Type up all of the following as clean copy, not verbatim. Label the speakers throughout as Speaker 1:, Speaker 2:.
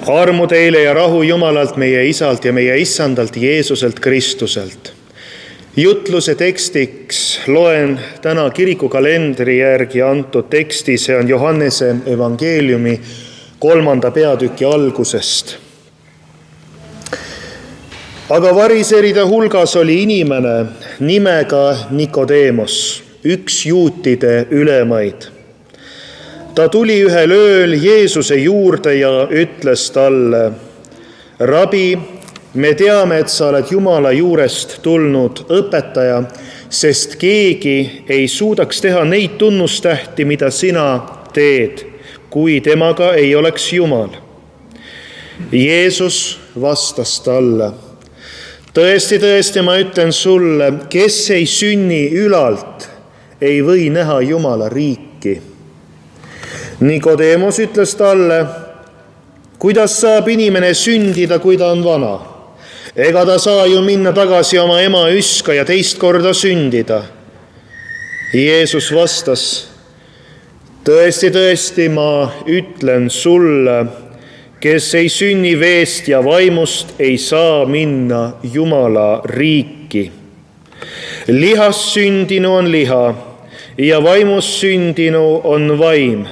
Speaker 1: Armu teile ja rahu Jumalalt, meie Isalt ja meie Issandalt Jeesuselt Kristuselt. Jutluse tekstiks loen täna kirikukalendri järgi antud teksti, see on Johannese evangeeliumi 3. peatüki algusest. Aga variseride hulgas oli inimene nimega Nikodeemos, üks juutide ülemaid. Ta tuli ühel ööl Jeesuse juurde ja ütles talle: Rabi, me teame, et sa oled Jumala juurest tulnud õpetaja, sest keegi ei suudaks teha neid tunnustähti, mida sina teed, kui temaga ei oleks Jumal. Jeesus vastas talle: tõesti, tõesti, ma ütlen sulle, kes ei sünni ülalt, ei või näha Jumala riiki. Nikodeemos ütles talle: kuidas saab inimene sündida, kui ta on vana? Ega ta saa ju minna tagasi oma ema üska ja teist korda sündida. Jeesus vastas: tõesti, tõesti, ma ütlen sulle, kes ei sünni veest ja vaimust, ei saa minna Jumala riiki. Lihast sündinu on liha ja vaimust sündinu on vaim.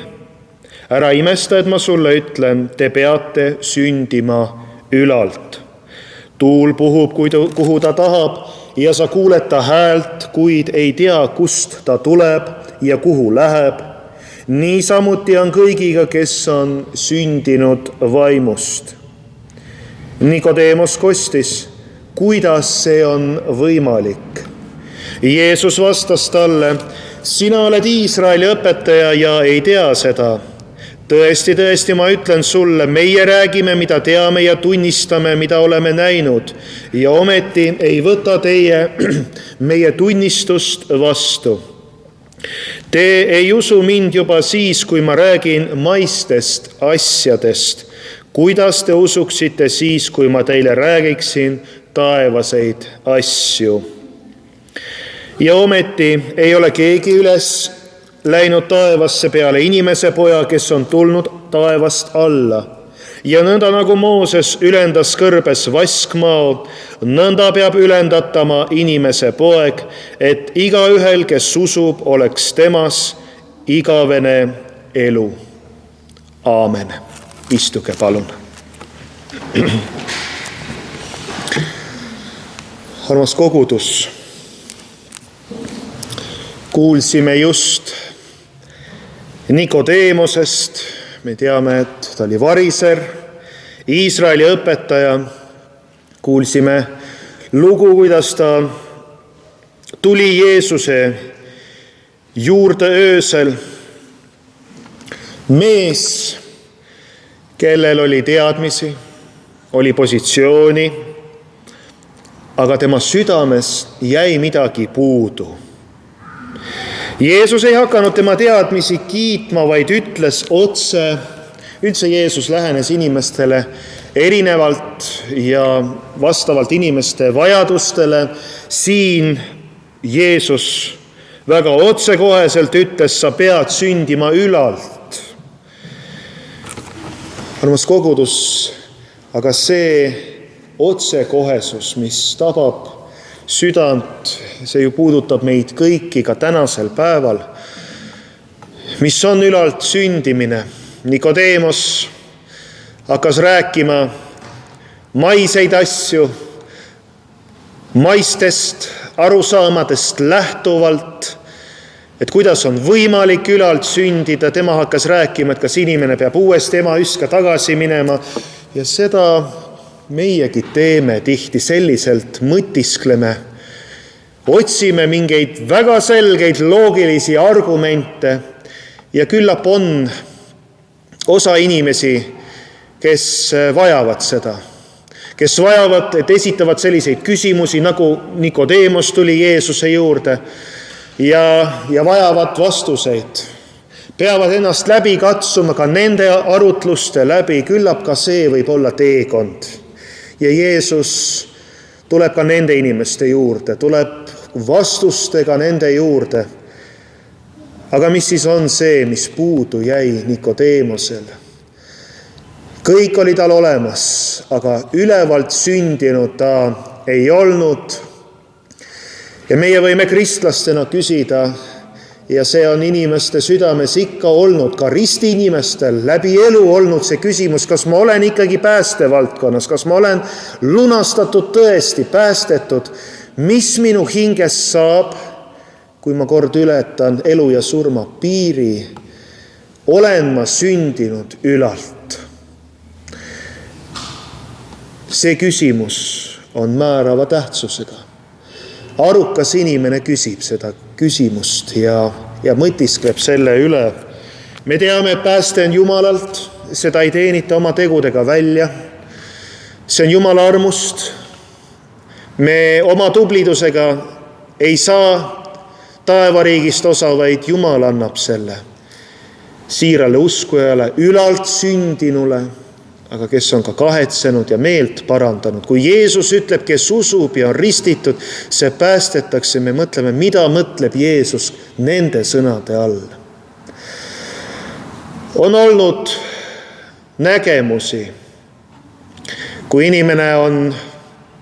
Speaker 1: Ära imesta, et ma sulle ütlen, te peate sündima ülalt. Tuul puhub, kuhu ta tahab, ja sa kuuled ta häält, kuid ei tea, kust ta tuleb ja kuhu läheb. Niisamuti on kõigiga, kes on sündinud vaimust. Nikodeemos kostis: kuidas see on võimalik? Jeesus vastas talle: sina oled Iisraeli õpetaja ja ei tea seda. Tõesti, tõesti, ma ütlen sulle, meie räägime, mida teame ja tunnistame, mida oleme näinud, ja ometi ei võta teie meie tunnistust vastu. Te ei usu mind juba siis, kui ma räägin maistest asjadest. Kuidas te usuksite siis, kui ma teile räägiksin taevaseid asju? Ja ometi ei ole keegi üles läinud taevasse peale inimese poja, kes on tulnud taevast alla. Ja nõnda nagu Mooses ülendas kõrbes vaskmaa, nõnda peab ülendatama inimese poeg, et igaühel, kes usub, oleks temas igavene elu. Aamen. Istuge palun. Armas kogudus, kuulsime just Nikodeemosest. Me teame, et ta oli variser, Iisraeli õpetaja. Kuulsime lugu, kuidas ta tuli Jeesuse juurde öösel. Mees, kellel oli teadmisi, oli positsiooni, aga tema südames jäi midagi puudu. Jeesus ei hakanud tema teadmisi kiitma, vaid ütles otse. Üldse Jeesus lähenes inimestele erinevalt ja vastavalt inimeste vajadustele. Siin Jeesus väga otsekoheselt ütles: sa pead sündima ülalt. Armas kogudus, aga see otsekohesus, mis tabab südant, see ju puudutab meid kõiki ka tänasel päeval. Mis on ülalt sündimine? Nikodeemos hakkas rääkima maiseid asju, maistest arusaamadest lähtuvalt, et kuidas on võimalik ülalt sündida. Tema hakkas rääkima, et kas inimene peab uuesti ema üska tagasi minema, ja seda meiegi teeme tihti selliselt, mõtiskleme, otsime mingeid väga selgeid loogilisi argumente ja küllap on osa inimesi, kes vajavad seda, kes vajavad, et esitavad selliseid küsimusi, nagu Nikodeemos tuli Jeesuse juurde ja vajavad vastuseid. Peavad ennast läbi katsuma ka nende arutluste läbi, küllap ka see võib olla teekond. Ja Jeesus tuleb ka nende inimeste juurde, tuleb vastustega nende juurde. Aga mis siis on see, mis puudu jäi Nikodeemosele? Kõik oli tal olemas, aga ülevalt sündinud ta ei olnud. Ja meie võime kristlastena küsida, ja see on inimeste südames ikka olnud, ka ristiinimestel läbi elu olnud see küsimus, kas ma olen ikkagi päästevaldkonnas, kas ma olen lunastatud tõesti, päästetud, mis minu hingest saab, kui ma kord ületan elu ja surma piiri, olen ma sündinud ülalt. See küsimus on määrava tähtsusega. Arukas inimene küsib seda küsimust ja mõtiskleb selle üle. Me teame, et pääste on Jumalalt, seda ei teenita oma tegudega välja. See on Jumala armust. Me oma tublidusega ei saa taevariigist osa, vaid Jumal annab selle siirale uskujale, ülalt sündinule, aga kes on ka kahetsenud ja meelt parandanud. Kui Jeesus ütleb, kes usub ja on ristitud, see päästetakse, me mõtleme, mida mõtleb Jeesus nende sõnade all. On olnud nägemusi, kui inimene on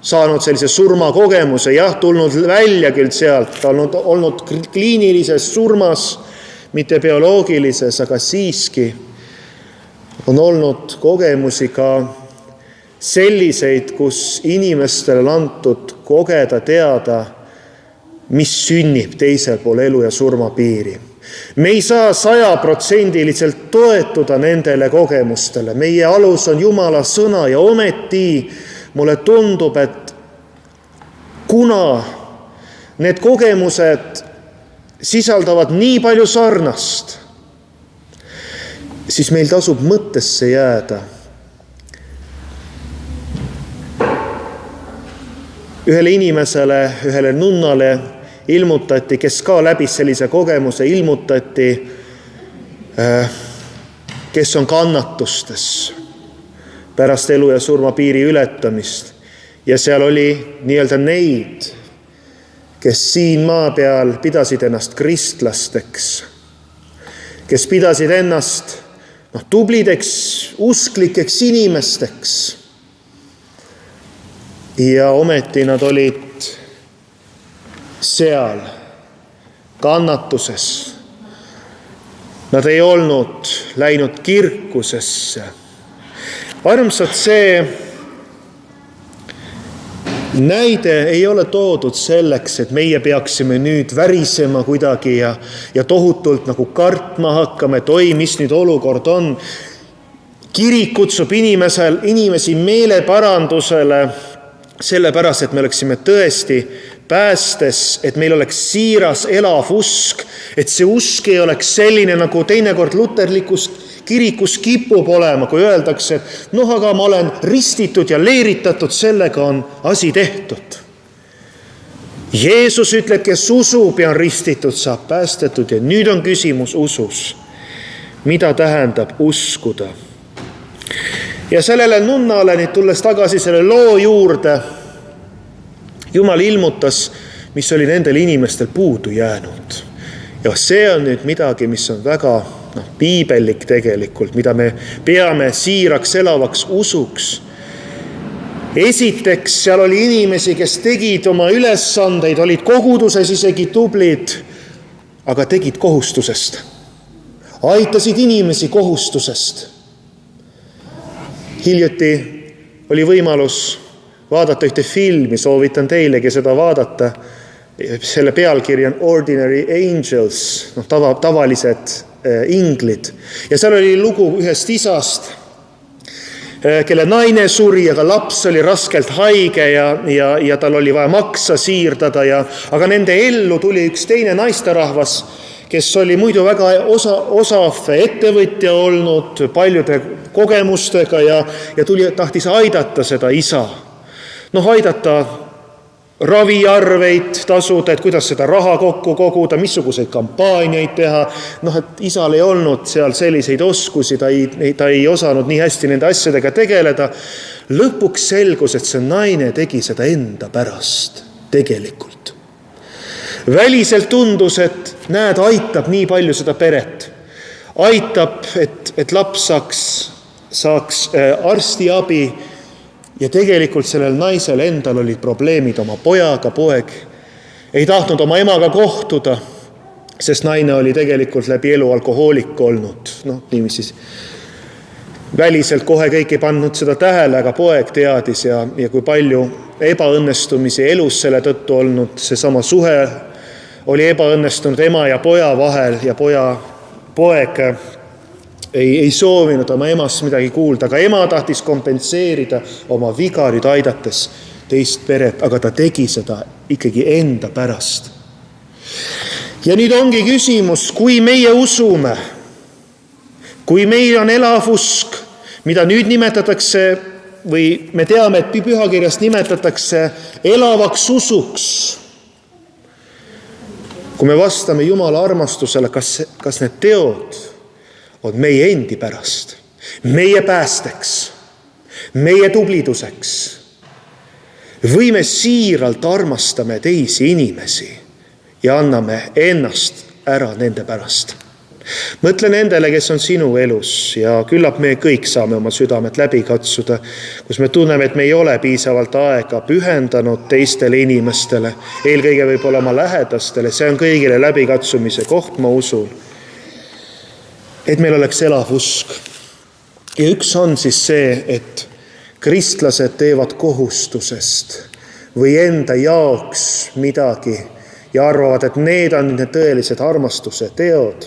Speaker 1: saanud sellise surmakogemuse, tulnud välja küll sealt, olnud kliinilises surmas, mitte bioloogilises, aga siiski on olnud kogemusi ka selliseid, kus inimestele on antud kogeda, teada, mis sünnib teisel pool elu ja surma piiri. Me ei saa 100% toetuda nendele kogemustele. Meie alus on Jumala sõna ja ometi mulle tundub, et kuna need kogemused sisaldavad nii palju sarnast, siis meil tasub mõttesse jääda. Ühele inimesele, ühele nunnale ilmutati, kes ka läbis sellise kogemuse, ilmutati, kes on kannatustes pärast elu ja surma piiri ületamist. Ja seal oli nii-öelda neid, kes siin maa peal pidasid ennast kristlasteks, kes pidasid ennast tublideks, usklikeks inimesteks. Ja ometi nad olid seal kannatuses. Nad ei olnud läinud kirkusesse. Armsad, see näide ei ole toodud selleks, et meie peaksime nüüd värisema kuidagi ja tohutult nagu kartma hakkame, et oi, mis nüüd olukord on. Kirik kutsub inimesi meeleparandusele, sellepärast, et me oleksime tõesti päästes, et meil oleks siiras elav usk, et see usk ei oleks selline, nagu teinekord luterlikust kirikus kipub olema, kui öeldakse, et aga ma olen ristitud ja leeritatud, sellega on asi tehtud. Jeesus ütleb, kes usub ja on ristitud, saab päästetud ja nüüd on küsimus usus. Mida tähendab uskuda? Ja sellele nunnale nüüd tulles tagasi selle loo juurde, Jumal ilmutas, mis oli nendel inimestel puudu jäänud. Ja see on nüüd midagi, mis on väga piibellik tegelikult, mida me peame siiraks elavaks usuks. Esiteks, seal oli inimesi, kes tegid oma ülesandeid, olid koguduses isegi tublid, aga tegid kohustusest. Aitasid inimesi kohustusest. Hiljuti oli võimalus vaadata ühte filmi, soovitan teilegi seda vaadata. Selle pealkiri on Ordinary Angels, tavalised inglid. Ja seal oli lugu ühest isast, kelle naine suri, aga laps oli raskelt haige ja tal oli vaja maksa siirdada. Aga nende ellu tuli üks teine naisterahvas, kes oli muidu väga osav ettevõtja olnud, paljude kogemustega ja tahtis aidata seda isa. Aidata raviarveid tasuda, et kuidas seda raha kokku koguda, missuguseid kampaaniaid teha. Et isal ei olnud seal selliseid oskusi, ta ei osanud nii hästi nende asjadega tegeleda. Lõpuks selgus, et see naine tegi seda enda pärast tegelikult. Väliselt tundus, et aitab nii palju seda peret. Aitab, et laps saaks saaks arstiabi ja tegelikult sellel naisel endal olid probleemid oma pojaga, poeg ei tahtnud oma emaga kohtuda, sest naine oli tegelikult läbi elu alkohoolik olnud. Niiviisi väliselt kohe kõik ei pannud seda tähele, aga poeg teadis ja kui palju ebaõnnestumisi elus selle tõttu olnud, seesama suhe oli ebaõnnestunud ema ja poja vahel ja poeg ei soovinud oma emast midagi kuulda, aga ema tahtis kompenseerida oma viga nüüd aidates teist peret, aga ta tegi seda ikkagi enda pärast. Ja nüüd ongi küsimus, kui meie usume, kui meil on elav usk, mida nüüd nimetatakse või me teame, et pühakirjas nimetatakse elavaks usuks, kui me vastame Jumala armastusele, kas need teod on meie endi pärast, meie päästeks, meie tubliduseks, või me siiralt armastame teisi inimesi ja anname ennast ära nende pärast. Mõtle nendele, kes on sinu elus ja küllap me kõik saame oma südamed läbi katsuda, kus me tunneme, et me ei ole piisavalt aega pühendanud teistele inimestele, eelkõige võib-olla oma lähedastele, see on kõigile läbikatsumise koht, ma usun, et meil oleks elav usk. Ja üks on siis see, et kristlased teevad kohustusest või enda jaoks midagi ja arvavad, et need on need tõelised armastuse teod.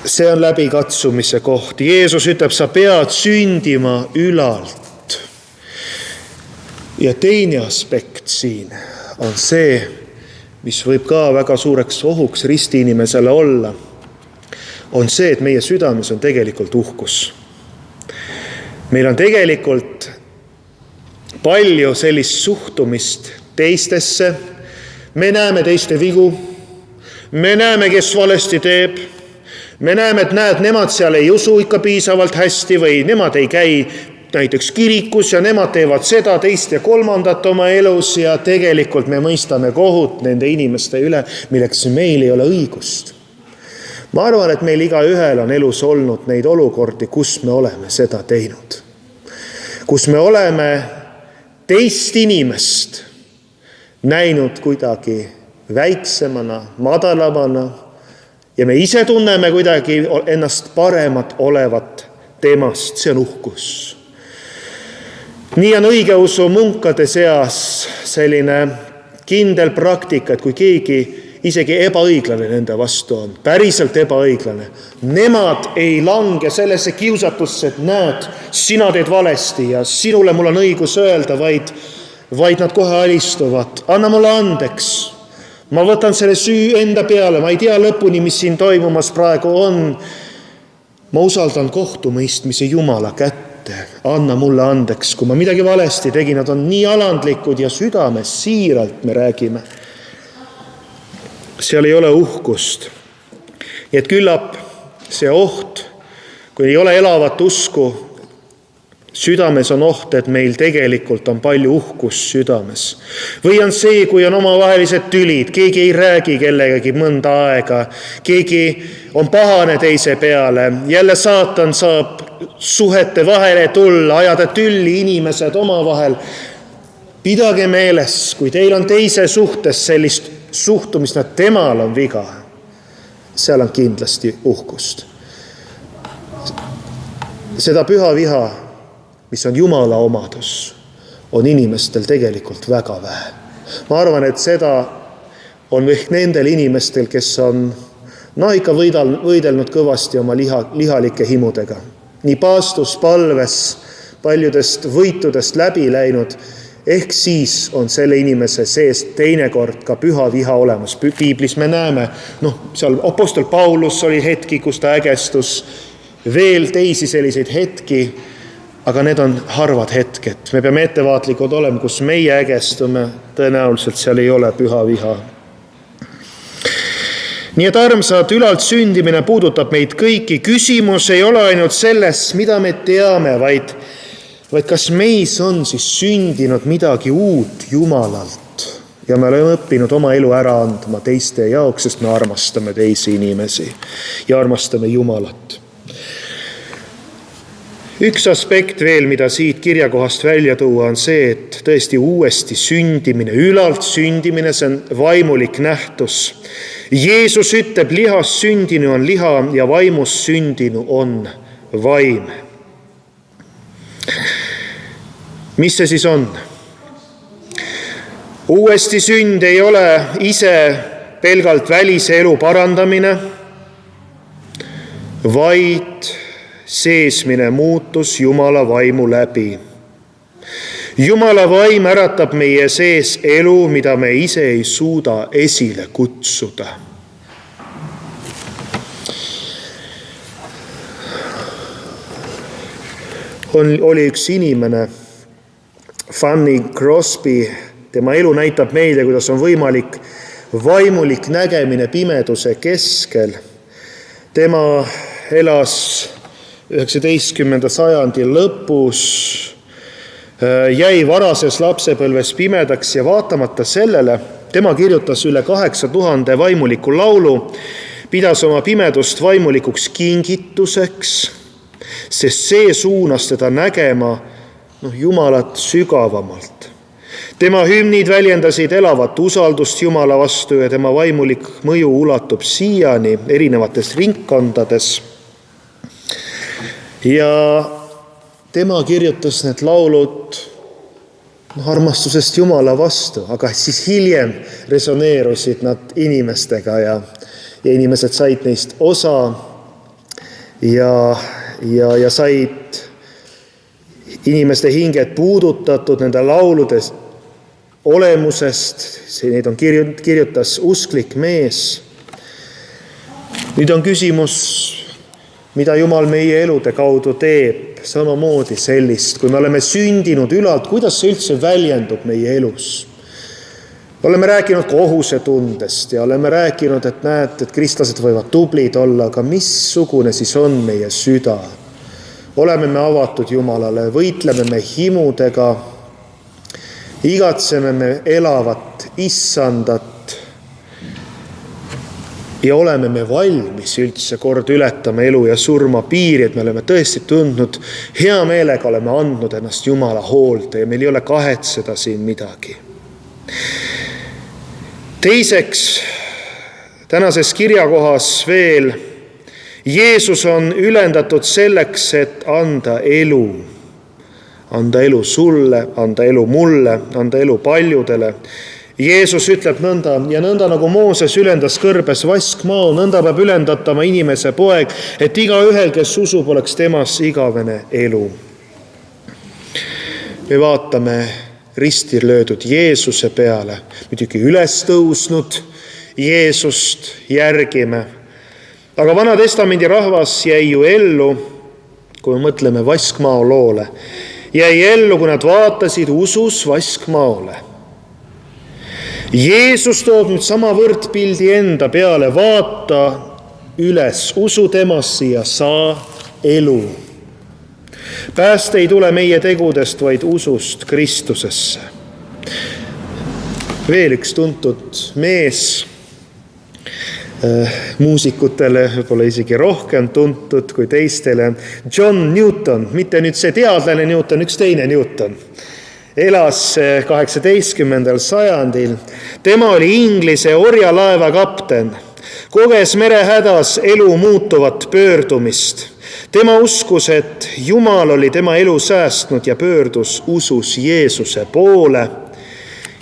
Speaker 1: See on läbikatsumise koht. Jeesus ütleb, sa pead sündima ülalt. Ja teine aspekt siin on see, mis võib ka väga suureks ohuks ristiinimesele olla, on see, et meie südames on tegelikult uhkus. Meil on tegelikult palju sellist suhtumist teistesse. Me näeme teiste vigu. Me näeme, kes valesti teeb. Me näeme, et nemad seal ei usu ikka piisavalt hästi või nemad ei käi näiteks kirikus ja nemad teevad seda, teist ja kolmandat oma elus ja tegelikult me mõistame kohut nende inimeste üle, milleks meil ei ole õigust. Ma arvan, et meil igaühel on elus olnud neid olukordi, kus me oleme seda teinud. Kus me oleme teist inimest näinud kuidagi väiksemana, madalamana ja me ise tunneme kuidagi ennast paremat olevat temast. See on uhkus. Nii on õigeusu munkade seas selline kindel praktika, et kui keegi isegi ebaõiglane nende vastu on, päriselt ebaõiglane, nemad ei lange sellesse kiusatusse, et näed, sina teed valesti ja sinule mul on õigus öelda, vaid nad kohe alistuvad. Anna mulle andeks. Ma võtan selle süü enda peale, ma ei tea lõpuni, mis siin toimumas praegu on. Ma usaldan kohtumõistmise Jumala kätte. Anna mulle andeks, kui ma midagi valesti tegin, nad on nii alandlikud ja südames siiralt me räägime. Seal ei ole uhkust. Et küllap see oht, kui ei ole elavat usku, südames on oht, et meil tegelikult on palju uhkust südames. Või on see, kui on omavahelised tülid, keegi ei räägi kellegagi mõnda aega, keegi on pahane teise peale, jälle saatan saab suhete vahele tulla, ajada tülli inimesed omavahel. Pidage meeles, kui teil on teise suhtes sellist suhtumist, et temal on viga, seal on kindlasti uhkust. Seda püha viha, mis on Jumala omadus, on inimestel tegelikult väga vähe. Ma arvan, et seda on ehk nendel inimestel, kes on ikka võidelnud kõvasti oma lihalike himudega. Nii paastus, palves, paljudest võitudest läbi läinud, ehk siis on selle inimese sees teinekord ka püha viha olemas. Piiblis me näeme, seal apostel Paulus oli hetki, kus ta ägestus, veel teisi selliseid hetki, aga need on harvad hetked. Me peame ettevaatlikud olema, kus meie ägestume, tõenäoliselt seal ei ole püha viha. Nii et armsad, ülalt sündimine puudutab meid kõiki. Küsimus ei ole ainult selles, mida me teame, vaid kas meis on siis sündinud midagi uut Jumalalt. ja me oleme õppinud oma elu ära andma teiste jaoks, sest me armastame teisi inimesi ja armastame Jumalat. Üks aspekt veel, mida siit kirjakohast välja tuua, on see, et tõesti uuesti sündimine, ülalt sündimine, see on vaimulik nähtus. Jeesus ütleb, lihas sündinu on liha ja vaimus sündinu on vaim. Mis see siis on? Uuesti sünd ei ole ise pelgalt välise elu parandamine, vaid seesmine muutus Jumala vaimu läbi. Jumala vaim äratab meie sees elu, mida me ise ei suuda esile kutsuda. Oli üks inimene, Fanny Crosby, tema elu näitab meile, kuidas on võimalik vaimulik nägemine pimeduse keskel. Tema elas 19. sajandi lõpus, jäi varases lapsepõlves pimedaks ja vaatamata sellele, tema kirjutas üle 8000 vaimuliku laulu, pidas oma pimedust vaimulikuks kingituseks, sest see suunas teda nägema Jumalat sügavamalt. Tema hümnid väljendasid elavat usaldust Jumala vastu ja tema vaimulik mõju ulatub siiani erinevates ringkondades. Ja tema kirjutas need laulud armastusest Jumala vastu, aga siis hiljem resoneerusid nad inimestega ja inimesed said neist osa ja said inimeste hinged puudutatud nende lauludes olemusest. Neid on kirjutas usklik mees. Nüüd on küsimus, mida Jumal meie elude kaudu teeb, samamoodi sellist, kui me oleme sündinud ülalt, kuidas see üldse väljendub meie elus. Oleme rääkinud kohusetundest ja oleme rääkinud, et näed, et kristlased võivad tublid olla, aga missugune siis on meie süda? Oleme me avatud Jumalale, võitleme me himudega, igatseme me elavat issandat ja oleme me valmis üldse kord ületama elu ja surma piiri, et me oleme tõesti tundnud, hea meelega oleme andnud ennast Jumala hoolde ja meil ei ole kahetseda siin midagi. Teiseks, tänases kirjakohas veel, Jeesus on ülendatud selleks, et anda elu. Anda elu sulle, anda elu mulle, anda elu paljudele. Jeesus ütleb nõnda, ja nõnda nagu Mooses ülendas kõrbes vaskmao, nõnda peab ülendatama inimese poeg, et igaühel, kes usub, oleks temas igavene elu. Me vaatame ristil löödud Jeesuse peale, muidugi üles tõusnud Jeesust järgime. Aga Vana Testamendi rahvas jäi ju ellu, kui me mõtleme vaskmao loole, jäi ellu, kui nad vaatasid usus vaskmaole. Jeesus toob nüüd sama võrdpildi enda peale, vaata üles, usu temasse ja saa elu. Pääste ei tule meie tegudest, vaid usust Kristusesse. Veel üks tuntud mees, muusikutele võib-olla isegi rohkem tuntud kui teistele, John Newton, mitte nüüd see teadlane Newton, üks teine Newton. Elas 18. sajandil. Tema oli Inglise orjalaeva kapten. Koges merehädas elu muutuvat pöördumist. Tema uskus, et Jumal oli tema elu säästnud ja pöördus usus Jeesuse poole.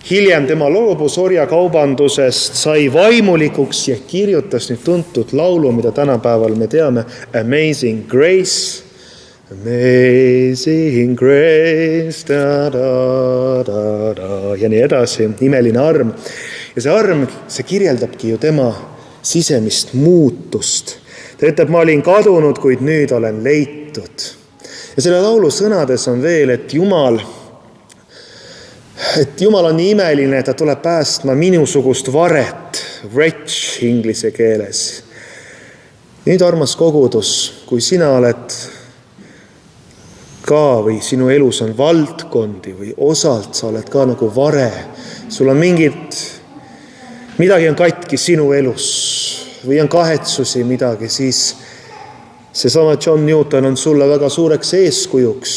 Speaker 1: Hiljem tema loobus orjakaubandusest, sai vaimulikuks ja kirjutas nüüd tuntud laulu, mida tänapäeval me teame, Amazing Grace. Amazing grace, da, da, da, da, ja nii edasi, imeline arm. Ja see arm, see kirjeldabki ju tema sisemist muutust. Ta ütleb, ma olin kadunud, kuid nüüd olen leitud. Ja selle laulu sõnades on veel, et Jumal on nii imeline, et ta tuleb päästma minusugust varet, wretch inglise keeles. Nüüd armas kogudus, kui sina oled ka või sinu elus on valdkondi või osalt sa oled ka nagu vare. Sul on midagi on katki sinu elus või on kahetsusi midagi, siis seesama John Newton on sulle väga suureks eeskujuks.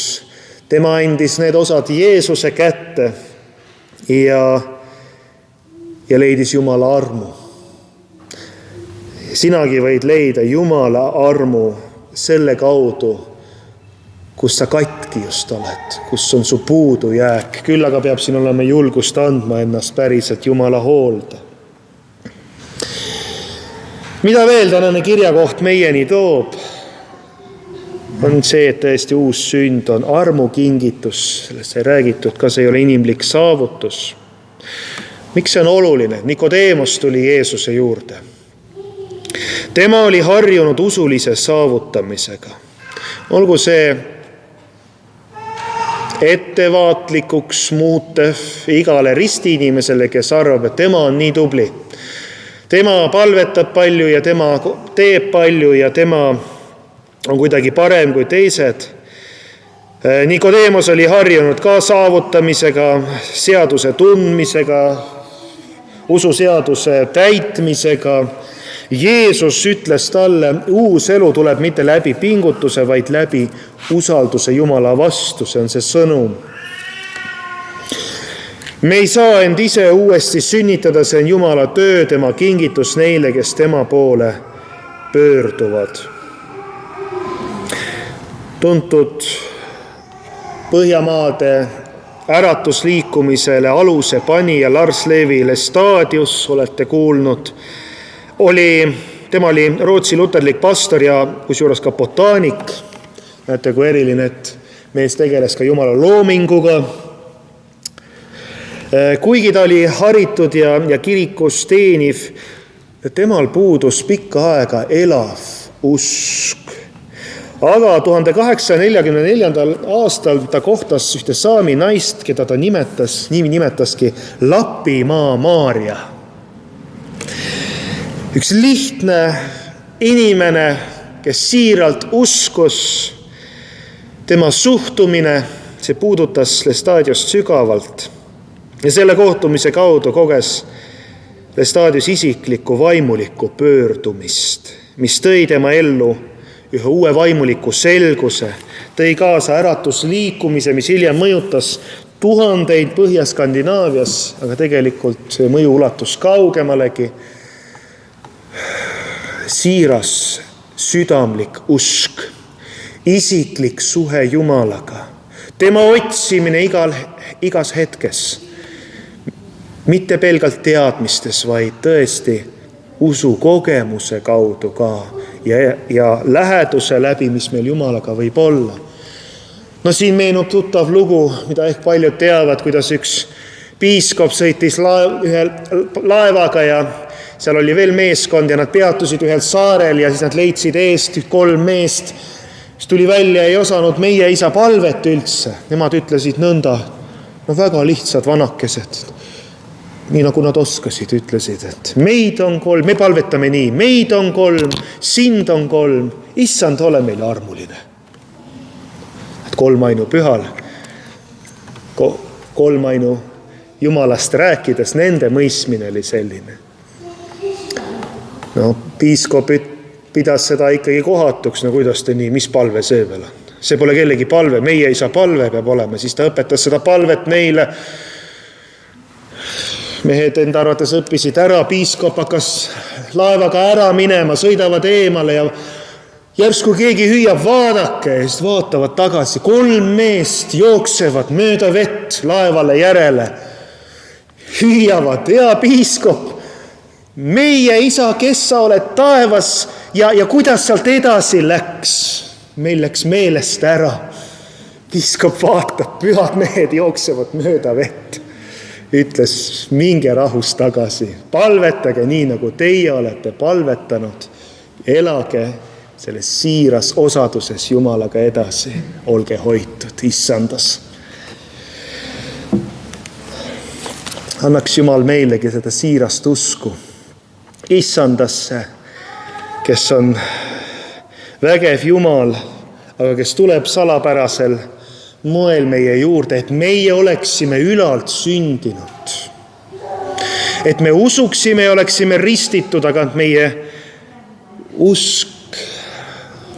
Speaker 1: Tema andis need osad Jeesuse kätte ja leidis Jumala armu. Sinagi võid leida Jumala armu selle kaudu, kus sa katki just oled, kus on su puudujääk. Küll aga peab siin olema julgust andma ennast päriselt Jumala hoolde. Mida veel tänane kirjakoht meieni toob, on see, et tõesti uus sünd on armukingitus. Sellest ei räägitud, kas ei ole inimlik saavutus. Miks see on oluline? Nikodeemos tuli Jeesuse juurde. Tema oli harjunud usulise saavutamisega. Olgu see ettevaatlikuks muutev igale ristiinimesele, kes arvab, et tema on nii tubli. Tema palvetab palju ja tema teeb palju ja tema on kuidagi parem kui teised. Nikodeemos oli harjunud ka saavutamisega, seaduse tundmisega, ususeaduse täitmisega. Jeesus ütles talle, uus elu tuleb mitte läbi pingutuse, vaid läbi usalduse Jumala vastu. See on see sõnum. Me ei saa end ise uuesti sünnitada, see on Jumala töö, tema kingitus neile, kes tema poole pöörduvad. Tuntud Põhjamaade äratusliikumisele aluse panija Lars Levi Lestadius, olete kuulnud, tema oli Rootsi luterlik pastor ja kusjuures ka botaanik. Näete, kui eriline, et mees tegeles ka Jumala loominguga. Kuigi ta oli haritud ja kirikus teeniv, temal puudus pikka aega elav usk. Aga 1844. aastal ta kohtas ühte saami naist, keda ta nimetaski Lapimaa Maarja. Üks lihtne inimene, kes siiralt uskus, tema suhtumine, see puudutas Lestadiust sügavalt. Ja selle kohtumise kaudu koges Lestadius isiklikku vaimulikku pöördumist, mis tõi tema ellu ühe uue vaimuliku selguse, tõi kaasa äratusliikumise, mis hiljem mõjutas tuhandeid Põhja-Skandinaavias, aga tegelikult see mõju ulatus kaugemalegi. Siiras, südamlik usk, isiklik suhe Jumalaga, tema otsimine igas hetkes, mitte pelgalt teadmistes, vaid tõesti usu kogemuse kaudu ka ja läheduse läbi, mis meil Jumalaga võib olla. No siin meenub tuttav lugu, mida ehk paljud teavad, kuidas üks piiskop sõitis ühe laevaga ja seal oli veel meeskond ja nad peatusid ühel saarel ja siis nad leidsid eest 3 meest, mis tuli välja ei osanud meie isa palvet üldse. Nemad ütlesid nõnda, no väga lihtsad vanakesed. Nii nagu nad oskasid, ütlesid, et meid on 3, me palvetame nii, meid on 3, sind on 3, issand, ole meile armuline. Et 3 ainu pühal, 3 ainu Jumalast rääkides, nende mõistmine oli selline. No, piiskop pidas seda ikkagi kohatuks, no kuidas te nii, mis palve see veel on? See pole kellegi palve, meie isa palve peab olema, siis ta õpetas seda palvet meile. Mehed enda arvates õppisid ära, piiskop hakkas laevaga ära minema, sõidavad eemale ja järsku keegi hüüab, vaadake, ja siis vaatavad tagasi. 3 meest jooksevad mööda vett laevale järele. Hüüavad, hea piiskop, meie isa, kes sa oled taevas ja kuidas sealt edasi läks? Meil läks meelest ära. Piiskop vaatab, pühad mehed jooksevad mööda vett. Ütles, minge rahus tagasi, palvetage nii, nagu teie olete palvetanud. Elage selles siiras osaduses Jumalaga edasi. Olge hoitud, issandas. Annaks Jumal meilegi seda siirast usku. Issandasse, kes on vägev Jumal, aga kes tuleb salapärasel moel meie juurde, et meie oleksime ülalt sündinud. Et me usuksime ja oleksime ristitud, aga meie usk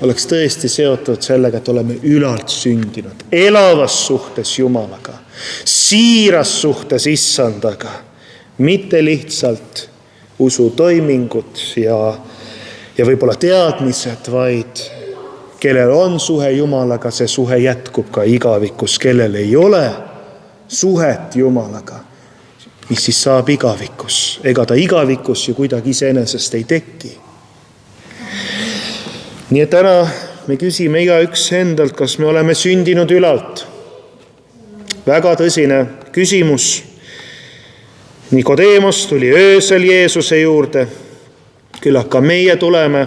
Speaker 1: oleks tõesti seotud sellega, et oleme ülalt sündinud, elavas suhtes Jumalaga, siiras suhtes Issandaga, mitte lihtsalt usutoimingud ja võib-olla teadmised, vaid kellel on suhe Jumalaga, see suhe jätkub ka igavikus. Kellel ei ole suhet Jumalaga, mis siis saab igavikus? Ega ta igavikus ju kuidagi iseenesest ei teki. Nii et täna me küsime igaüks endalt, kas me oleme sündinud ülalt. Väga tõsine küsimus. Nikodeemos tuli öösel Jeesuse juurde. Küllap ka meie tuleme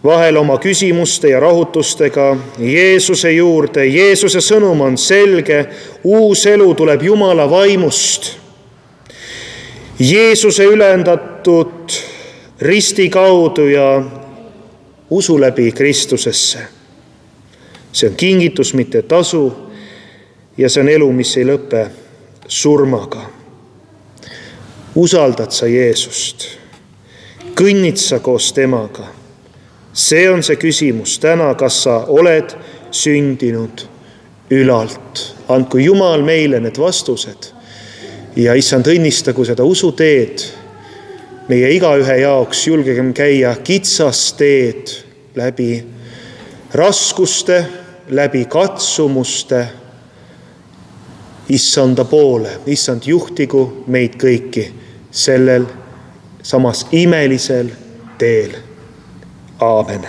Speaker 1: vahel oma küsimuste ja rahutustega Jeesuse juurde. Jeesuse sõnum on selge. Uus elu tuleb Jumala vaimust. Jeesuse ülendatud risti kaudu ja usu läbi Kristusesse. See on kingitus, mitte tasu, ja see on elu, mis ei lõpe surmaga. Usaldad sa Jeesust? Kõnnid sa koos temaga? See on see küsimus täna, kas sa oled sündinud ülalt. Andku Jumal meile need vastused ja Issand õnnistagu seda usuteed meie igaühe jaoks. Julgegem käia kitsast teed läbi raskuste, läbi katsumuste Issanda poole. Issand, juhtigu meid kõiki sellel samas imelisel teel. Aamen.